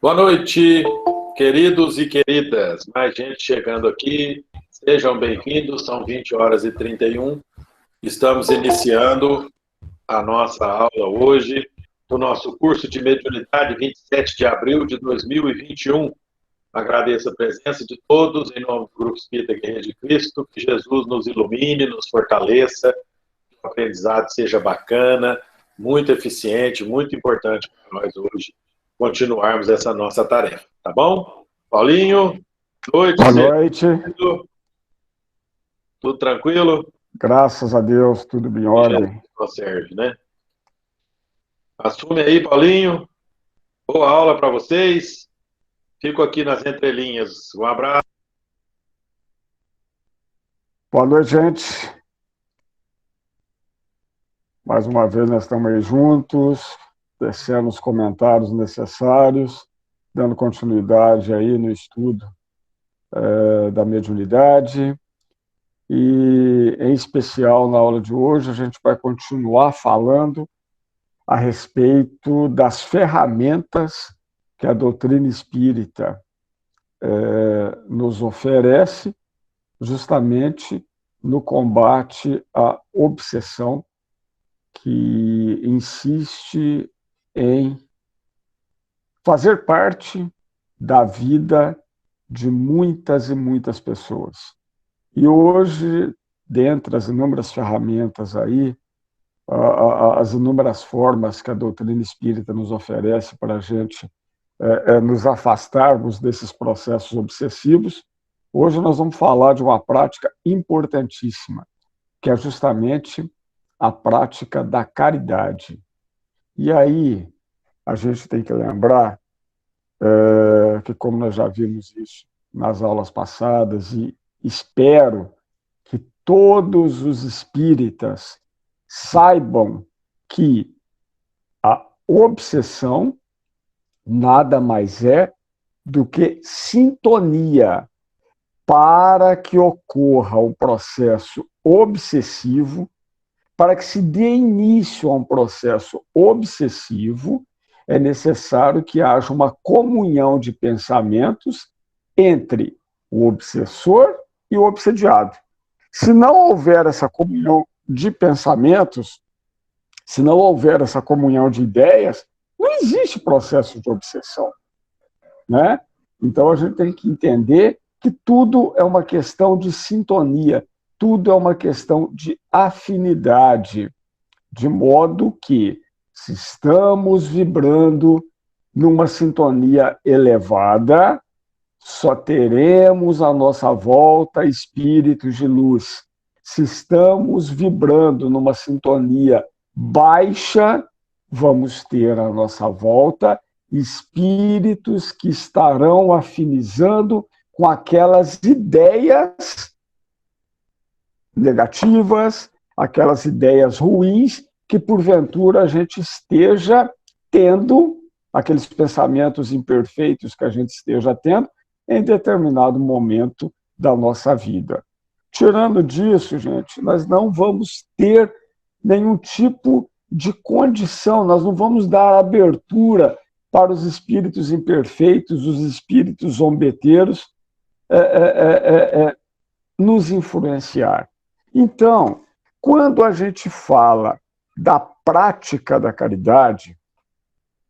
Boa noite, queridos e queridas. Mais gente chegando aqui. Sejam bem-vindos. São 20h31. Estamos iniciando a nossa aula hoje do nosso curso de mediunidade, 27 de abril de 2021. Agradeço a presença de todos em nome do Grupo Espírita Guerreiro de Cristo. Que Jesus nos ilumine, nos fortaleça, que o aprendizado seja bacana, muito eficiente, muito importante para nós hoje continuarmos essa nossa tarefa, tá bom? Paulinho, noite. Boa noite. Tudo tranquilo? Graças a Deus, tudo em ordem. Serve, né? Assume aí, Paulinho. Boa aula para vocês. Fico aqui nas entrelinhas. Um abraço. Boa noite, gente. Mais uma vez nós estamos aí juntos, tecendo os comentários necessários, dando continuidade aí no estudo da mediunidade. E, em especial, na aula de hoje, a gente vai continuar falando a respeito das ferramentas que a doutrina espírita nos oferece justamente no combate à obsessão que insiste em fazer parte da vida de muitas e muitas pessoas. E hoje, dentre as inúmeras ferramentas aí, as inúmeras formas que a doutrina espírita nos oferece para a gente nos afastarmos desses processos obsessivos, hoje nós vamos falar de uma prática importantíssima, que é justamente a prática da caridade. E aí, a gente tem que lembrar que, como nós já vimos isso nas aulas passadas, e espero que todos os espíritas saibam que a obsessão nada mais é do que sintonia para que ocorra o processo obsessivo, para que se dê início a um processo obsessivo, é necessário que haja uma comunhão de pensamentos entre o obsessor e o obsediado. Se não houver essa comunhão de pensamentos, se não houver essa comunhão de ideias, não existe processo de obsessão, né? Então a gente tem que entender que tudo é uma questão de sintonia, tudo é uma questão de afinidade, de modo que, se estamos vibrando numa sintonia elevada, só teremos à nossa volta espíritos de luz. Se estamos vibrando numa sintonia baixa, vamos ter à nossa volta espíritos que estarão afinizando com aquelas ideias negativas, aquelas ideias ruins que, porventura, a gente esteja tendo, aqueles pensamentos imperfeitos que a gente esteja tendo em determinado momento da nossa vida. Tirando disso, gente, nós não vamos ter nenhum tipo de condição, nós não vamos dar abertura para os espíritos imperfeitos, os espíritos zombeteiros, nos influenciar. Então, quando a gente fala da prática da caridade,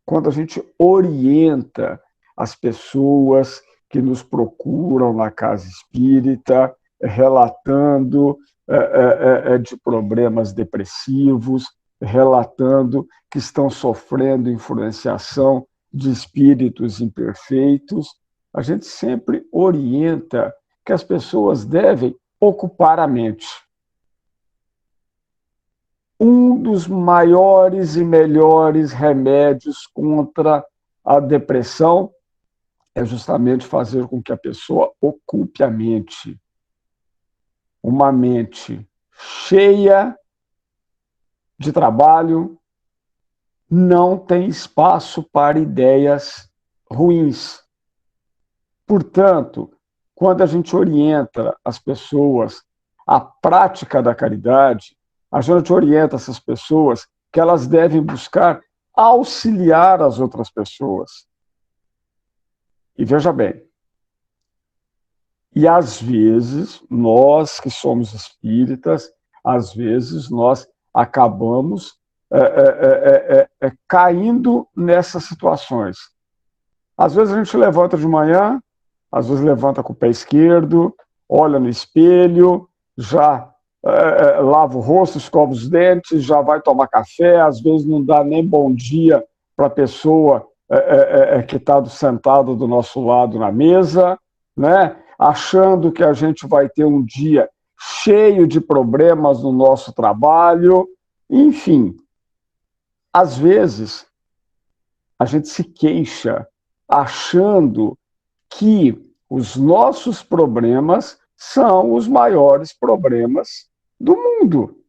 quando a gente orienta as pessoas que nos procuram na casa espírita, relatando de problemas depressivos, relatando que estão sofrendo influenciação de espíritos imperfeitos, a gente sempre orienta que as pessoas devem ocupar a mente. Um dos maiores e melhores remédios contra a depressão é justamente fazer com que a pessoa ocupe a mente. Uma mente cheia de trabalho não tem espaço para ideias ruins. Portanto, quando a gente orienta as pessoas à prática da caridade, a gente orienta essas pessoas que elas devem buscar auxiliar as outras pessoas. E veja bem, e às vezes, nós que somos espíritas, às vezes nós acabamos caindo nessas situações. Às vezes a gente levanta de manhã, às vezes levanta com o pé esquerdo, olha no espelho, já lava o rosto, escova os dentes, já vai tomar café, às vezes não dá nem bom dia para a pessoa que está sentada do nosso lado na mesa, né? Achando que a gente vai ter um dia cheio de problemas no nosso trabalho, enfim. Às vezes, a gente se queixa achando que os nossos problemas são os maiores problemas do mundo.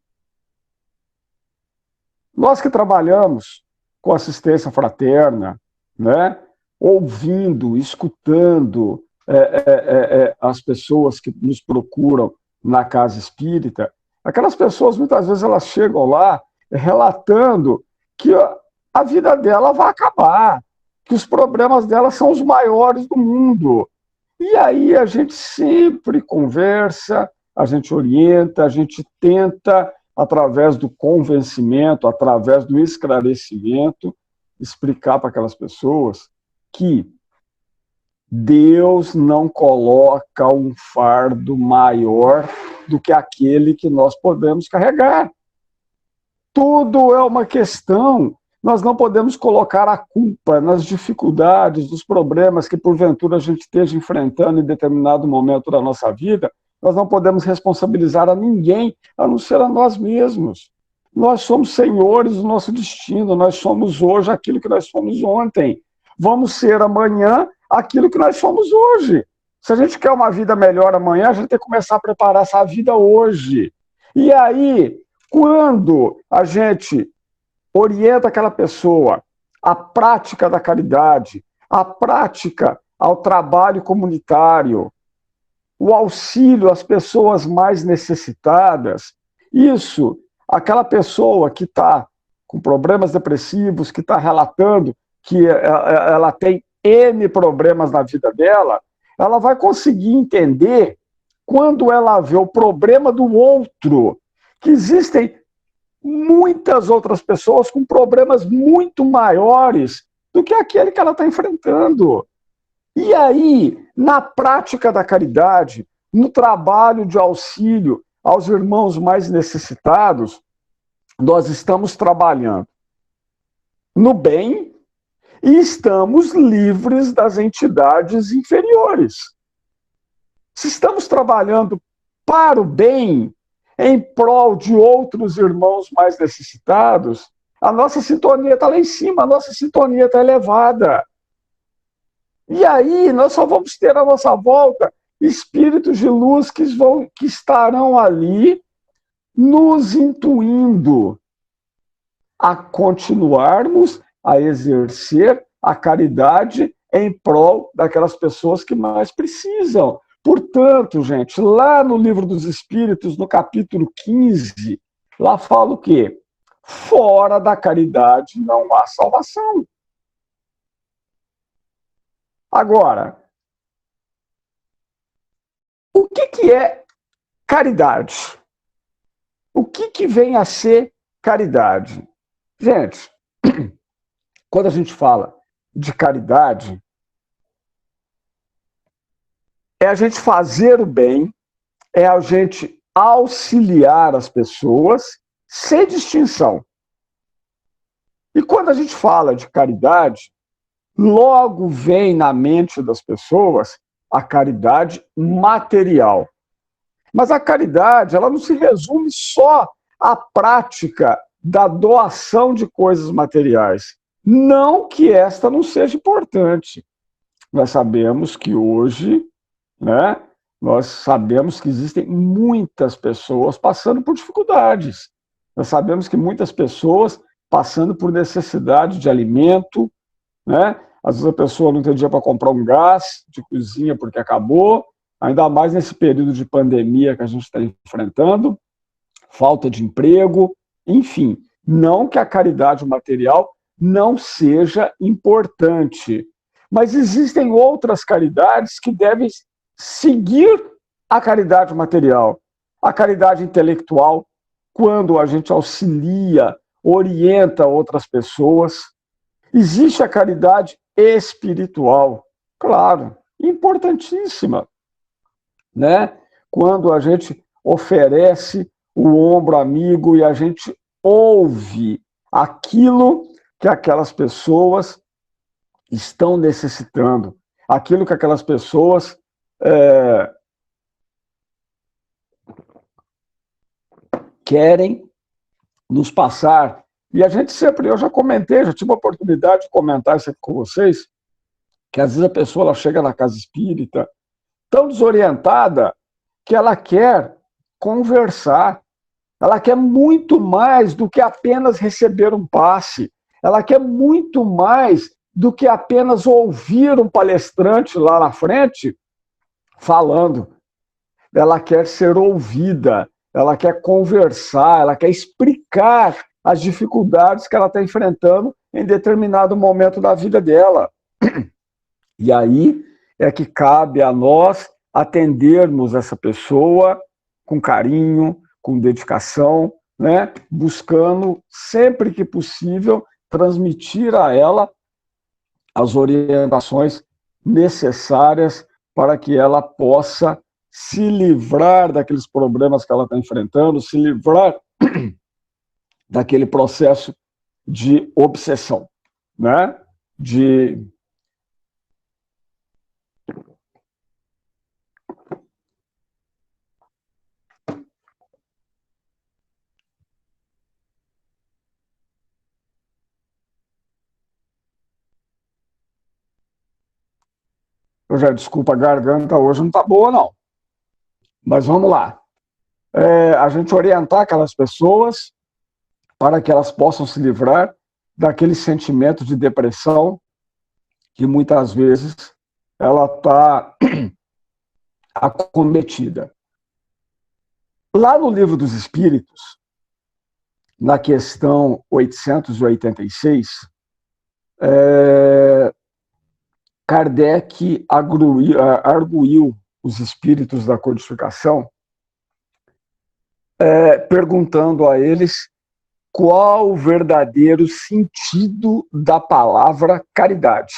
Nós que trabalhamos com assistência fraterna, né, ouvindo, escutando as pessoas que nos procuram na casa espírita, aquelas pessoas, muitas vezes, elas chegam lá relatando que a vida dela vai acabar, que os problemas dela são os maiores do mundo. E aí a gente sempre conversa, a gente orienta, a gente tenta, através do convencimento, através do esclarecimento, explicar para aquelas pessoas que Deus não coloca um fardo maior do que aquele que nós podemos carregar. Tudo é uma questão. Nós não podemos colocar a culpa nas dificuldades, dos problemas que porventura a gente esteja enfrentando em determinado momento da nossa vida. Nós não podemos responsabilizar a ninguém, a não ser a nós mesmos. Nós somos senhores do nosso destino, nós somos hoje aquilo que nós fomos ontem. Vamos ser amanhã aquilo que nós somos hoje. Se a gente quer uma vida melhor amanhã, a gente tem que começar a preparar essa vida hoje. E aí, quando a gente orienta aquela pessoa à prática da caridade, à prática ao trabalho comunitário, o auxílio às pessoas mais necessitadas, isso, aquela pessoa que está com problemas depressivos, que está relatando que ela tem N problemas na vida dela, ela vai conseguir entender, quando ela vê o problema do outro, que existem muitas outras pessoas com problemas muito maiores do que aquele que ela está enfrentando. E aí, na prática da caridade, no trabalho de auxílio aos irmãos mais necessitados, nós estamos trabalhando no bem e estamos livres das entidades inferiores. Se estamos trabalhando para o bem, em prol de outros irmãos mais necessitados, a nossa sintonia está lá em cima, a nossa sintonia está elevada. E aí nós só vamos ter à nossa volta espíritos de luz que estarão ali nos intuindo a continuarmos a exercer a caridade em prol daquelas pessoas que mais precisam. Portanto, gente, lá no Livro dos Espíritos, no capítulo 15, lá fala o quê? Fora da caridade não há salvação. Agora, o que é caridade? O que vem a ser caridade? Gente, quando a gente fala de caridade, é a gente fazer o bem, é a gente auxiliar as pessoas sem distinção. E quando a gente fala de caridade, logo vem na mente das pessoas a caridade material. Mas a caridade, ela não se resume só à prática da doação de coisas materiais. Não que esta não seja importante. Nós sabemos que hoje, né, nós sabemos que existem muitas pessoas passando por dificuldades. Nós sabemos que muitas pessoas passando por necessidade de alimento, né? Às vezes a pessoa não tem dinheiro para comprar um gás de cozinha porque acabou, ainda mais nesse período de pandemia que a gente está enfrentando, falta de emprego, enfim. Não que a caridade material não seja importante. Mas existem outras caridades que devem seguir a caridade material. A caridade intelectual, quando a gente auxilia, orienta outras pessoas. Existe a caridade espiritual, claro, importantíssima, né? Quando a gente oferece o ombro amigo e a gente ouve aquilo que aquelas pessoas estão necessitando, aquilo que aquelas pessoas querem nos passar. E a gente sempre, eu já comentei, já tive a oportunidade de comentar isso aqui com vocês, que às vezes a pessoa ela chega na casa espírita tão desorientada que ela quer conversar, ela quer muito mais do que apenas receber um passe, ela quer muito mais do que apenas ouvir um palestrante lá na frente falando. Ela quer ser ouvida, ela quer conversar, ela quer explicar as dificuldades que ela está enfrentando em determinado momento da vida dela. E aí é que cabe a nós atendermos essa pessoa com carinho, com dedicação, né? Buscando, sempre que possível, transmitir a ela as orientações necessárias para que ela possa se livrar daqueles problemas que ela está enfrentando, se livrar daquele processo de obsessão, né? Eu já desculpa, a garganta hoje não está boa, não. Mas vamos lá. A gente orientar aquelas pessoas para que elas possam se livrar daquele sentimento de depressão que muitas vezes ela está acometida. Lá no Livro dos Espíritos, na questão 886, Kardec arguiu os espíritos da codificação, perguntando a eles qual o verdadeiro sentido da palavra caridade.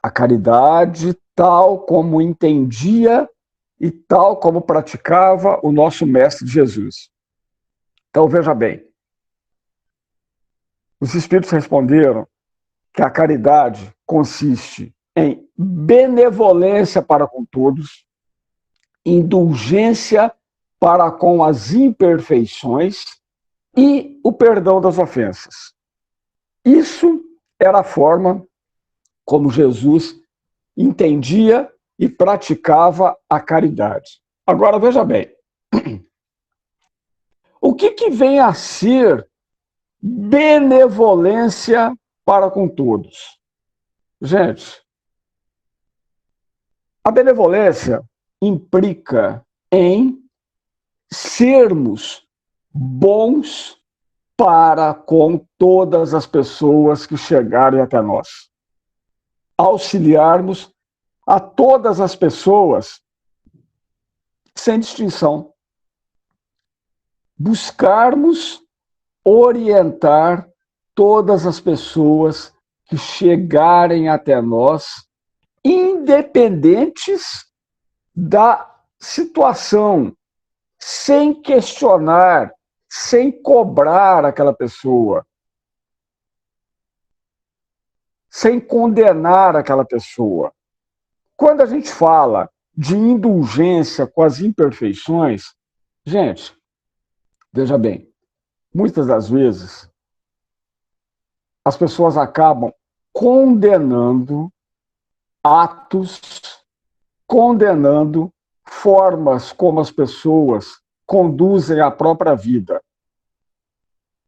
A caridade tal como entendia e tal como praticava o nosso Mestre Jesus. Então, veja bem, os espíritos responderam que a caridade consiste em benevolência para com todos, indulgência para com as imperfeições e o perdão das ofensas. Isso era a forma como Jesus entendia e praticava a caridade. Agora, veja bem, o que vem a ser benevolência para com todos? Gente, a benevolência implica em sermos bons para com todas as pessoas que chegarem até nós. Auxiliarmos a todas as pessoas sem distinção. Buscarmos orientar todas as pessoas que chegarem até nós, independentes da situação, sem questionar, sem cobrar aquela pessoa, sem condenar aquela pessoa. Quando a gente fala de indulgência com as imperfeições, gente, veja bem, muitas das vezes as pessoas acabam condenando atos, condenando formas como as pessoas conduzem a própria vida.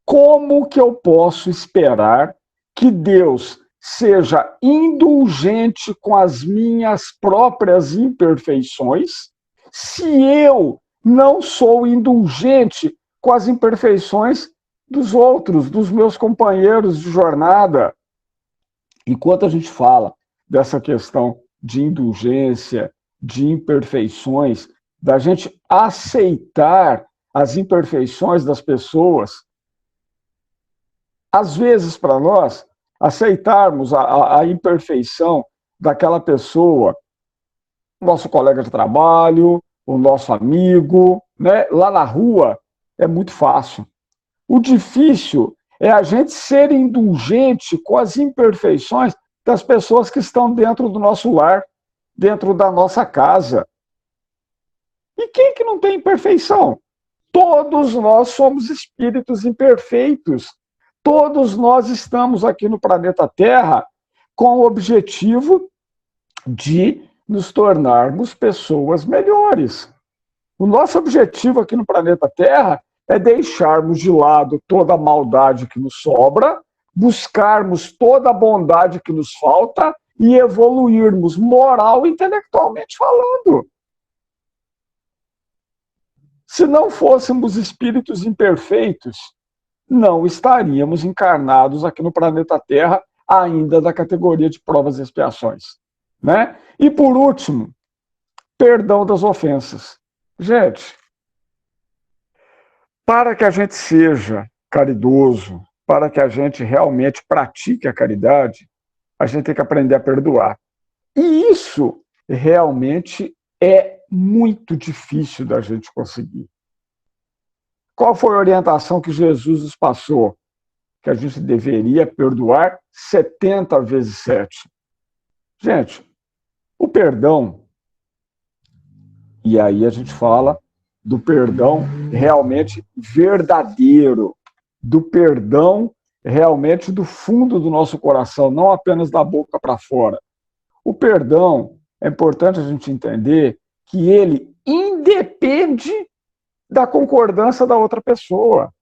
Como que eu posso esperar que Deus seja indulgente com as minhas próprias imperfeições se eu não sou indulgente com as imperfeições dos outros, dos meus companheiros de jornada. Enquanto a gente fala dessa questão de indulgência, de imperfeições, da gente aceitar as imperfeições das pessoas, às vezes, para nós, aceitarmos a imperfeição daquela pessoa, nosso colega de trabalho, o nosso amigo, né? Lá na rua, é muito fácil. O difícil é a gente ser indulgente com as imperfeições das pessoas que estão dentro do nosso lar, dentro da nossa casa. E quem que não tem imperfeição? Todos nós somos espíritos imperfeitos. Todos nós estamos aqui no planeta Terra com o objetivo de nos tornarmos pessoas melhores. O nosso objetivo aqui no planeta Terra é deixarmos de lado toda a maldade que nos sobra, buscarmos toda a bondade que nos falta e evoluirmos moral e intelectualmente falando. Se não fôssemos espíritos imperfeitos, não estaríamos encarnados aqui no planeta Terra, ainda da categoria de provas e expiações, né? E por último, perdão das ofensas. Gente, para que a gente seja caridoso, para que a gente realmente pratique a caridade, a gente tem que aprender a perdoar. E isso realmente é muito difícil da gente conseguir. Qual foi a orientação que Jesus nos passou? Que a gente deveria perdoar 70 vezes 7. Gente, o perdão, e aí a gente fala do perdão realmente verdadeiro, do perdão realmente do fundo do nosso coração, não apenas da boca para fora. O perdão, é importante a gente entender que ele independe da concordância da outra pessoa.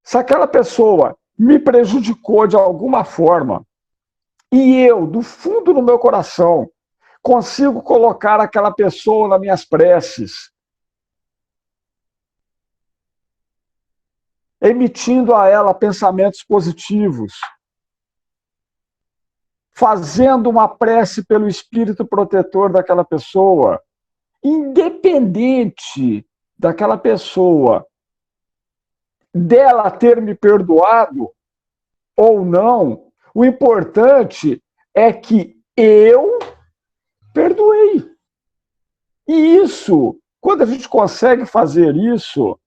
Se aquela pessoa me prejudicou de alguma forma e eu, do fundo do meu coração, consigo colocar aquela pessoa nas minhas preces, emitindo a ela pensamentos positivos, fazendo uma prece pelo espírito protetor daquela pessoa, independente daquela pessoa, dela ter me perdoado ou não, o importante é que eu perdoei. E isso, quando a gente consegue fazer isso,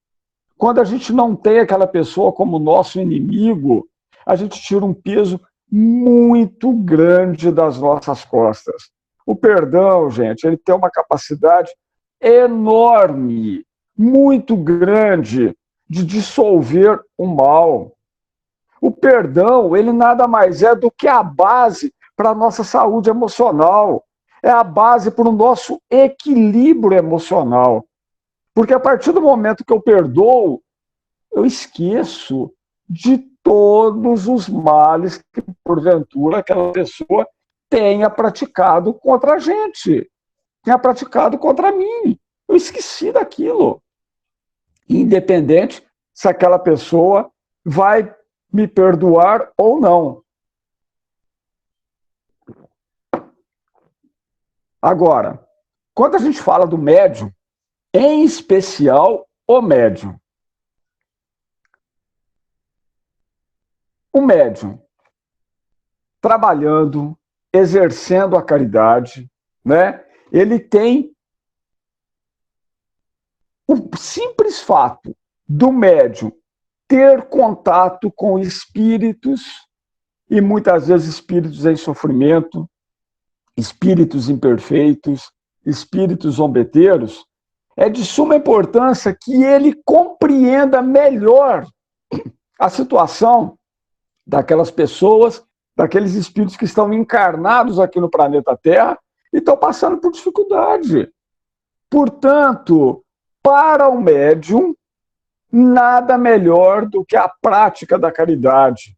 quando a gente não tem aquela pessoa como nosso inimigo, a gente tira um peso muito grande das nossas costas. O perdão, gente, ele tem uma capacidade enorme, muito grande, de dissolver o mal. O perdão, ele nada mais é do que a base para a nossa saúde emocional. É a base para o nosso equilíbrio emocional. Porque a partir do momento que eu perdoo, eu esqueço de todos os males que, porventura, aquela pessoa tenha praticado contra a gente, tenha praticado contra mim. Eu esqueci daquilo. Independente se aquela pessoa vai me perdoar ou não. Agora, quando a gente fala do médium, em especial o médium, trabalhando, exercendo a caridade, né? Ele tem o simples fato do médium ter contato com espíritos, e muitas vezes espíritos em sofrimento, espíritos imperfeitos, espíritos zombeteiros, é de suma importância que ele compreenda melhor a situação daquelas pessoas, daqueles espíritos que estão encarnados aqui no planeta Terra e estão passando por dificuldade. Portanto, para o médium, nada melhor do que a prática da caridade,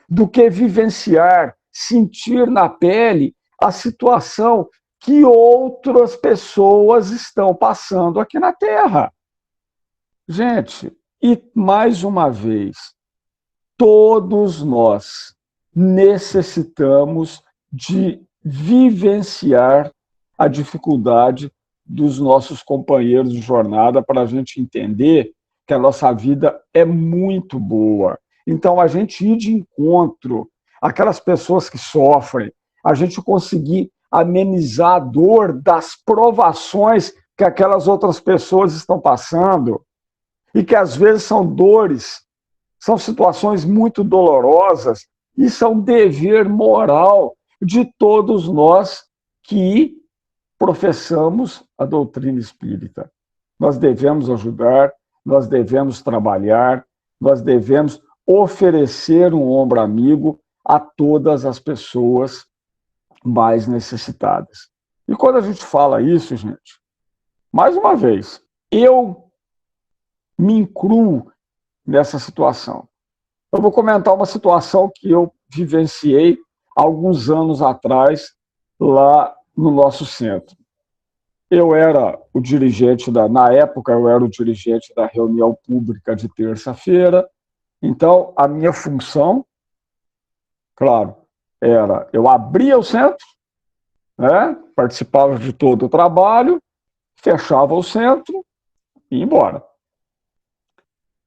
do que vivenciar, sentir na pele a situação que outras pessoas estão passando aqui na Terra. Gente, e mais uma vez, todos nós necessitamos de vivenciar a dificuldade dos nossos companheiros de jornada para a gente entender que a nossa vida é muito boa. Então, a gente ir de encontro àquelas pessoas que sofrem, a gente conseguir amenizar a dor das provações que aquelas outras pessoas estão passando, e que às vezes são dores, são situações muito dolorosas, e são dever moral de todos nós que professamos a doutrina espírita. Nós devemos ajudar, nós devemos trabalhar, nós devemos oferecer um ombro amigo a todas as pessoas mais necessitadas. E quando a gente fala isso, gente, mais uma vez, eu me incluo nessa situação. Eu vou comentar uma situação que eu vivenciei alguns anos atrás lá no nosso centro. Eu era o dirigente na época eu era o dirigente da reunião pública de terça-feira. Então, a minha função, claro, era eu abria o centro, né, participava de todo o trabalho, fechava o centro e ia embora.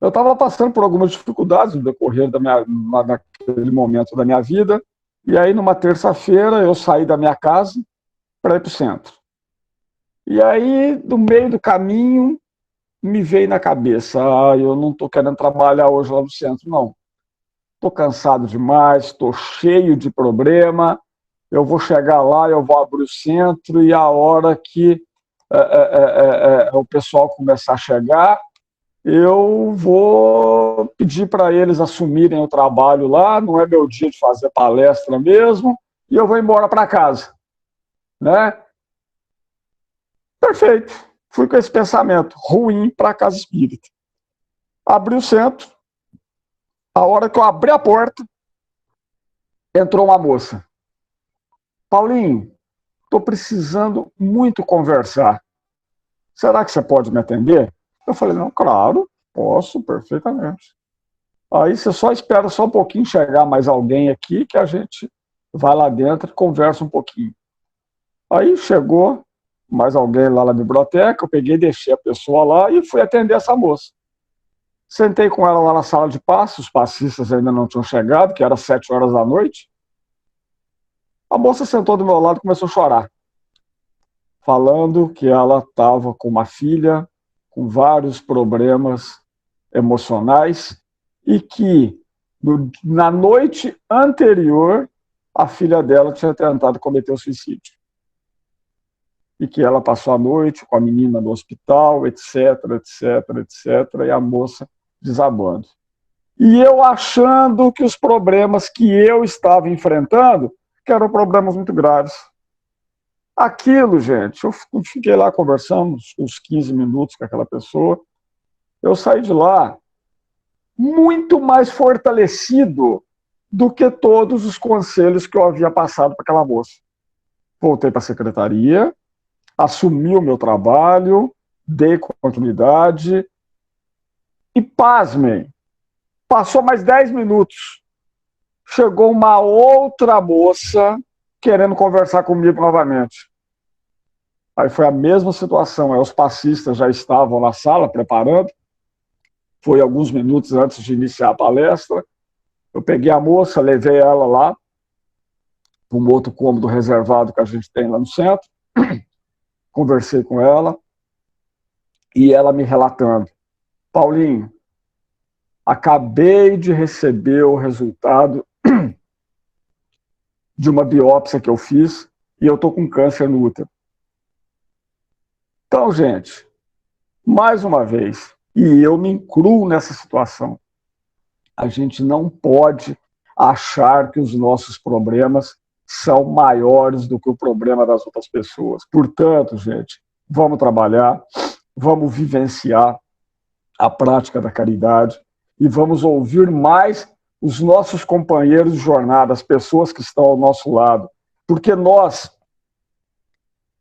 Eu estava passando por algumas dificuldades no decorrer daquele momento da minha vida, e aí, numa terça-feira, eu saí da minha casa para ir para o centro. E aí, no meio do caminho, me veio na cabeça, eu não estou querendo trabalhar hoje lá no centro, não. Estou cansado demais, estou cheio de problema, eu vou chegar lá, eu vou abrir o centro, e a hora que o pessoal começar a chegar, eu vou pedir para eles assumirem o trabalho lá, não é meu dia de fazer palestra mesmo, e eu vou embora para casa. Né? Perfeito. Fui com esse pensamento ruim para a casa espírita. Abri o centro, a hora que eu abri a porta, entrou uma moça. Paulinho, estou precisando muito conversar. Será que você pode me atender? Eu falei, não, claro, posso, perfeitamente. Aí você só espera só um pouquinho chegar mais alguém aqui, que a gente vai lá dentro e conversa um pouquinho. Aí chegou mais alguém lá na biblioteca, eu peguei, deixei a pessoa lá e fui atender essa moça. Sentei com ela lá na sala de passe, os passistas ainda não tinham chegado, que era 7 horas da noite. A moça sentou do meu lado e começou a chorar, falando que ela estava com uma filha com vários problemas emocionais e que na noite anterior a filha dela tinha tentado cometer o suicídio. E que ela passou a noite com a menina no hospital, etc, etc, etc, e a moça desabando. E eu achando que os problemas que eu estava enfrentando, que eram problemas muito graves. Aquilo, gente, eu fiquei lá conversando uns 15 minutos com aquela pessoa, eu saí de lá muito mais fortalecido do que todos os conselhos que eu havia passado para aquela moça. Voltei para a secretaria, assumi o meu trabalho, dei continuidade e, pasmem, passou mais 10 minutos, chegou uma outra moça querendo conversar comigo novamente. Aí foi a mesma situação, aí os passistas já estavam na sala preparando, foi alguns minutos antes de iniciar a palestra, eu peguei a moça, levei ela lá para um outro cômodo reservado que a gente tem lá no centro, conversei com ela, e ela me relatando, Paulinho, acabei de receber o resultado de uma biópsia que eu fiz e eu estou com câncer no útero. Então, gente, mais uma vez, e eu me incluo nessa situação, a gente não pode achar que os nossos problemas são maiores do que o problema das outras pessoas. Portanto, gente, vamos trabalhar, vamos vivenciar a prática da caridade e vamos ouvir mais os nossos companheiros de jornada, as pessoas que estão ao nosso lado. Porque nós,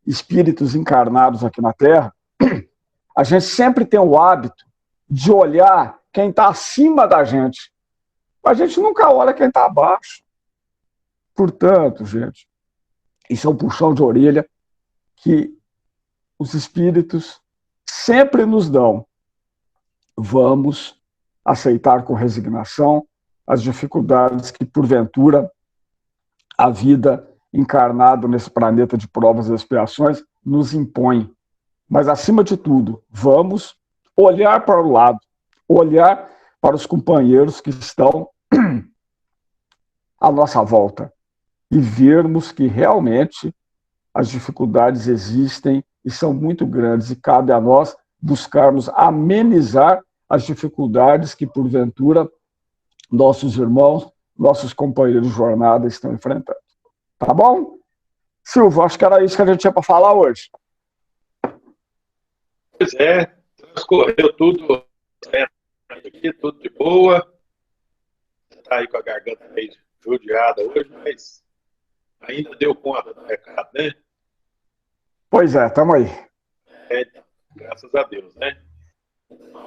espíritos encarnados aqui na Terra, a gente sempre tem o hábito de olhar quem está acima da gente. A gente nunca olha quem está abaixo. Portanto, gente, isso é um puxão de orelha que os espíritos sempre nos dão. Vamos aceitar com resignação as dificuldades que, porventura, a vida encarnada nesse planeta de provas e expiações nos impõe. Mas, acima de tudo, vamos olhar para o lado, olhar para os companheiros que estão à nossa volta e vermos que realmente as dificuldades existem e são muito grandes e cabe a nós buscarmos amenizar as dificuldades que, porventura, nossos irmãos, nossos companheiros de jornada estão enfrentando. Tá bom? Silvio, acho que era isso que a gente tinha para falar hoje. Pois é, transcorreu tudo aqui, tudo de boa. Você está aí com a garganta meio judiada hoje, mas ainda deu conta do recado, né? Pois é, estamos aí. Então, graças a Deus, né?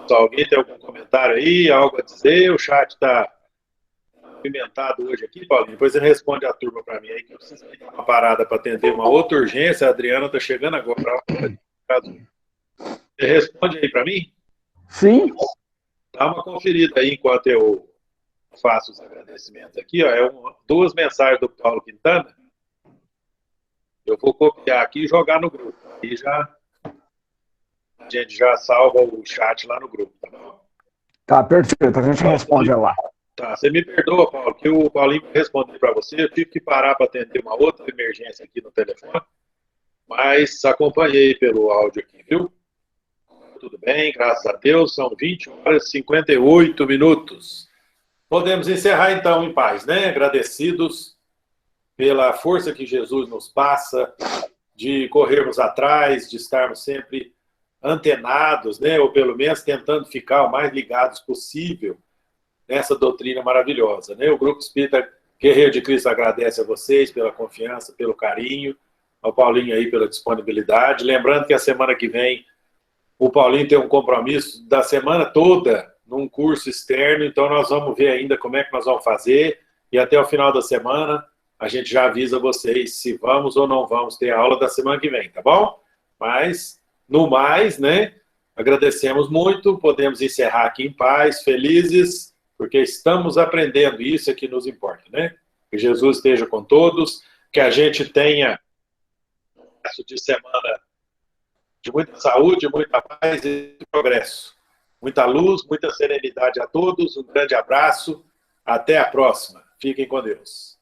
Se alguém tem algum comentário aí, algo a dizer, o chat está movimentado hoje aqui, Paulinho. Depois você responde a turma para mim aí, que eu preciso dar uma parada para atender uma outra urgência. A Adriana está chegando agora. Você responde aí para mim? Sim. Dá uma conferida aí enquanto eu faço os agradecimentos aqui. Ó, duas mensagens do Paulo Quintana. Eu vou copiar aqui e jogar no grupo. Aí a gente já salva o chat lá no grupo, tá bom? Tá, perfeito. A gente responde lá. Tá, você me perdoa, Paulo, que o Paulinho respondeu para você. Eu tive que parar para atender uma outra emergência aqui no telefone, mas acompanhei pelo áudio aqui, viu? Tudo bem, graças a Deus. São 20 horas e 58 minutos. Podemos encerrar então em paz, né? Agradecidos pela força que Jesus nos passa, de corrermos atrás, de estarmos sempre antenados, né? Ou pelo menos tentando ficar o mais ligados possível nessa doutrina maravilhosa, né? O Grupo Espírita Guerreiro de Cristo agradece a vocês pela confiança, pelo carinho, ao Paulinho aí pela disponibilidade. Lembrando que a semana que vem o Paulinho tem um compromisso da semana toda num curso externo, então nós vamos ver ainda como é que nós vamos fazer e até o final da semana a gente já avisa vocês se vamos ou não vamos ter a aula da semana que vem, tá bom? Mas, no mais, né, agradecemos muito, podemos encerrar aqui em paz, felizes, porque estamos aprendendo, isso é que nos importa, né? Que Jesus esteja com todos, que a gente tenha um resto de semana de muita saúde, muita paz e progresso. Muita luz, muita serenidade a todos, um grande abraço, até a próxima. Fiquem com Deus.